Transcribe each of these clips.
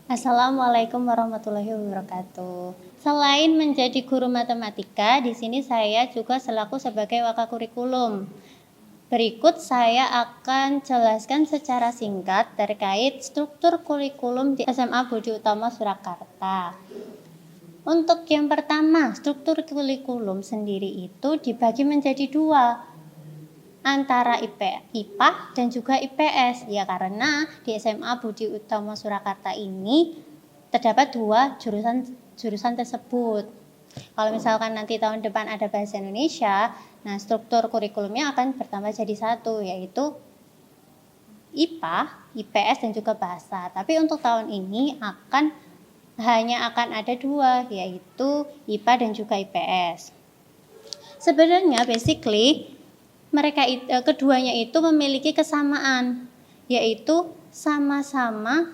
Assalamualaikum warahmatullahi wabarakatuh. Selain menjadi guru matematika, di sini saya juga selaku sebagai wakakurikulum. Berikut saya akan jelaskan secara singkat terkait struktur kurikulum di SMA Budi Utomo Surakarta. Untuk yang pertama, struktur kurikulum sendiri itu dibagi menjadi dua, antara IPA dan juga IPS. Ya, karena di SMA Budi Utomo Surakarta ini terdapat dua jurusan tersebut. Kalau misalkan nanti tahun depan ada bahasa Indonesia, nah struktur kurikulumnya akan bertambah jadi satu, yaitu IPA, IPS dan juga bahasa. Tapi untuk tahun ini hanya akan ada dua, yaitu IPA dan juga IPS. Sebenarnya basically keduanya itu memiliki kesamaan, yaitu sama-sama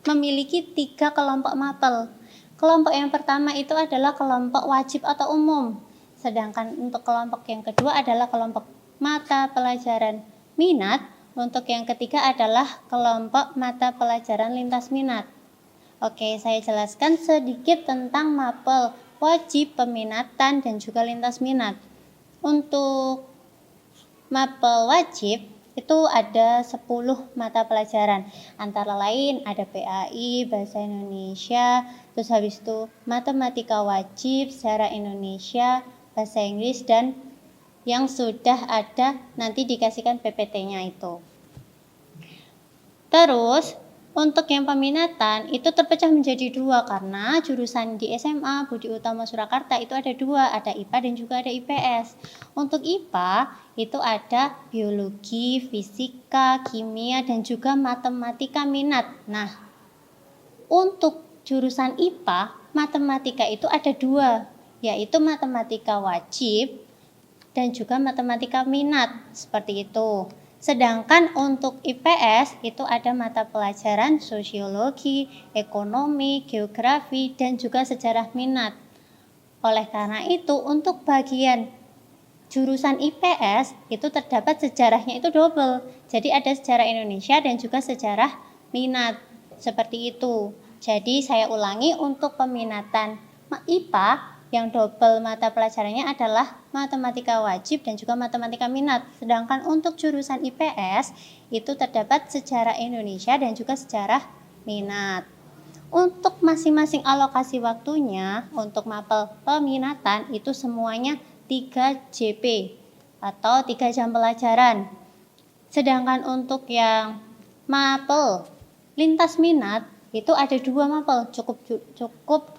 memiliki 3 kelompok mapel. Kelompok yang pertama itu adalah kelompok wajib atau umum, sedangkan untuk kelompok yang kedua adalah kelompok mata pelajaran minat. Untuk yang ketiga adalah kelompok mata pelajaran lintas minat. Oke, saya jelaskan sedikit tentang mapel wajib, peminatan, dan juga lintas minat. Untuk mapel wajib itu ada 10 mata pelajaran, antara lain ada PAI, Bahasa Indonesia, terus habis itu matematika wajib, sejarah Indonesia, bahasa Inggris, dan yang sudah ada nanti dikasihkan PPT-nya itu. Terus untuk yang peminatan itu terpecah menjadi dua, karena jurusan di SMA Budi Utomo Surakarta itu ada dua, ada IPA dan juga ada IPS. Untuk IPA itu ada biologi, fisika, kimia, dan juga matematika minat. Nah, untuk jurusan IPA, matematika itu ada dua, yaitu matematika wajib dan juga matematika minat, seperti itu. Sedangkan untuk IPS itu ada mata pelajaran sosiologi, ekonomi, geografi, dan juga sejarah minat. Oleh karena itu, untuk bagian jurusan IPS itu terdapat sejarahnya itu double. Jadi ada sejarah Indonesia dan juga sejarah minat. Seperti itu. Jadi saya ulangi, untuk peminatan IPA yang double mata pelajarannya adalah matematika wajib dan juga matematika minat. Sedangkan untuk jurusan IPS itu terdapat sejarah Indonesia dan juga sejarah minat. Untuk masing-masing alokasi waktunya, untuk mapel peminatan itu semuanya 3 JP atau 3 jam pelajaran. Sedangkan untuk yang mapel lintas minat itu ada 2 mapel, cukup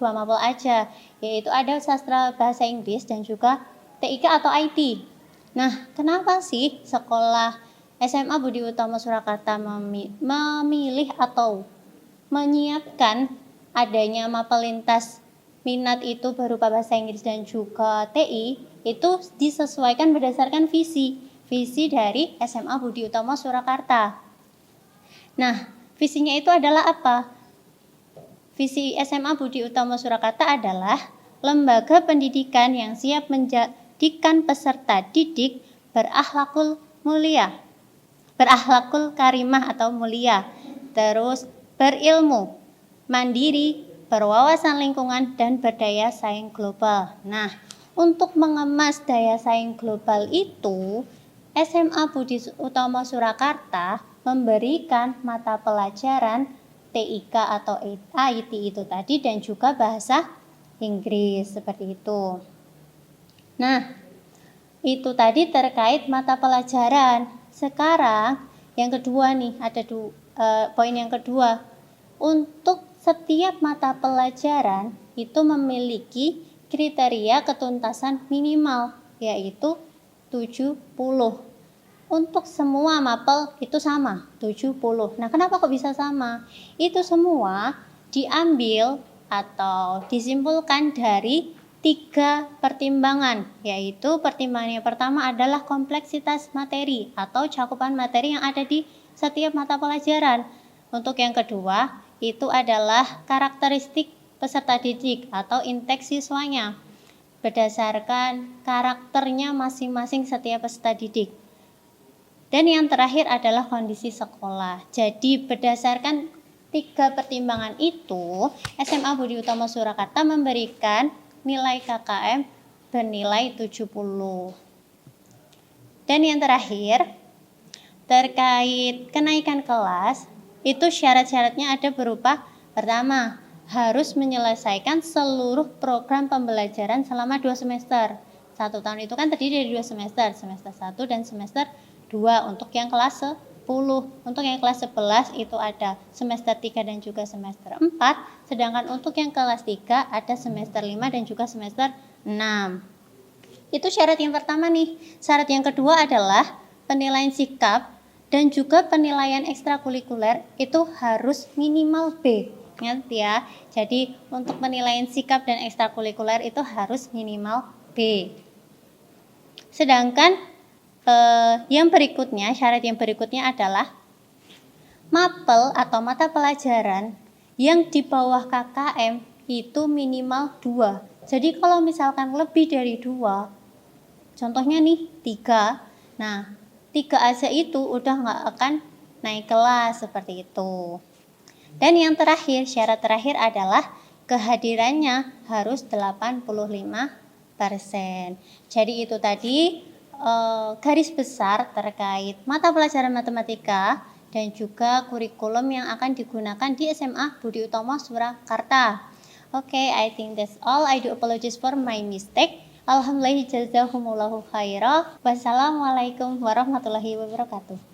2 mapel aja, yaitu ada sastra bahasa Inggris dan juga TIK atau IT. Nah, kenapa sih sekolah SMA Budi Utomo Surakarta memilih atau menyiapkan adanya mapel lintas minat itu berupa bahasa Inggris dan juga TI? Itu disesuaikan berdasarkan visi dari SMA Budi Utomo Surakarta. Nah, visinya itu adalah apa? Visi SMA Budi Utomo Surakarta adalah lembaga pendidikan yang siap menjadikan peserta didik berakhlakul karimah atau mulia, terus berilmu, mandiri, berwawasan lingkungan, dan berdaya saing global. Nah, untuk mengemas daya saing global itu, SMA Budi Utomo Surakarta memberikan mata pelajaran TIK atau IT itu tadi dan juga bahasa Inggris, seperti itu. Nah, itu tadi terkait mata pelajaran. Sekarang yang kedua nih, ada poin yang kedua. Untuk setiap mata pelajaran itu memiliki kriteria ketuntasan minimal, yaitu 70. Untuk semua mapel itu sama, 70. Nah, kenapa kok bisa sama? Itu semua diambil atau disimpulkan dari 3 pertimbangan, yaitu pertimbangan yang pertama adalah kompleksitas materi atau cakupan materi yang ada di setiap mata pelajaran. Untuk yang kedua, itu adalah karakteristik peserta didik atau indeks siswanya, berdasarkan karakternya masing-masing setiap peserta didik. Dan yang terakhir adalah kondisi sekolah. Jadi berdasarkan 3 pertimbangan itu, SMA Budi Utomo Surakarta memberikan nilai KKM bernilai 70. Dan yang terakhir, terkait kenaikan kelas, itu syarat-syaratnya ada berupa, pertama, harus menyelesaikan seluruh program pembelajaran selama 2 semester. 1 tahun itu kan terdiri dari 2 semester, semester 1 dan semester 2 untuk yang kelas 10. Untuk yang kelas 11 itu ada semester 3 dan juga semester 4, sedangkan untuk yang kelas 3 ada semester 5 dan juga semester 6. Itu syarat yang pertama nih. Syarat yang kedua adalah penilaian sikap dan juga penilaian ekstrakurikuler itu harus minimal B. Ingat ya, jadi untuk penilaian sikap dan ekstrakurikuler itu harus minimal B. Sedangkan yang berikutnya, syarat yang berikutnya adalah mapel atau mata pelajaran yang di bawah KKM itu minimal 2. Jadi kalau misalkan lebih dari 2, contohnya nih 3, nah 3 aja itu udah nggak akan naik kelas seperti itu. Dan yang terakhir, syarat terakhir adalah kehadirannya harus 85%. Jadi itu tadi garis besar terkait mata pelajaran matematika dan juga kurikulum yang akan digunakan di SMA Budi Utomo Surakarta. Okay, I think that's all. I do apologize for my mistake. Alhamdulillah, jazakumullahu khairah. Wassalamualaikum warahmatullahi wabarakatuh.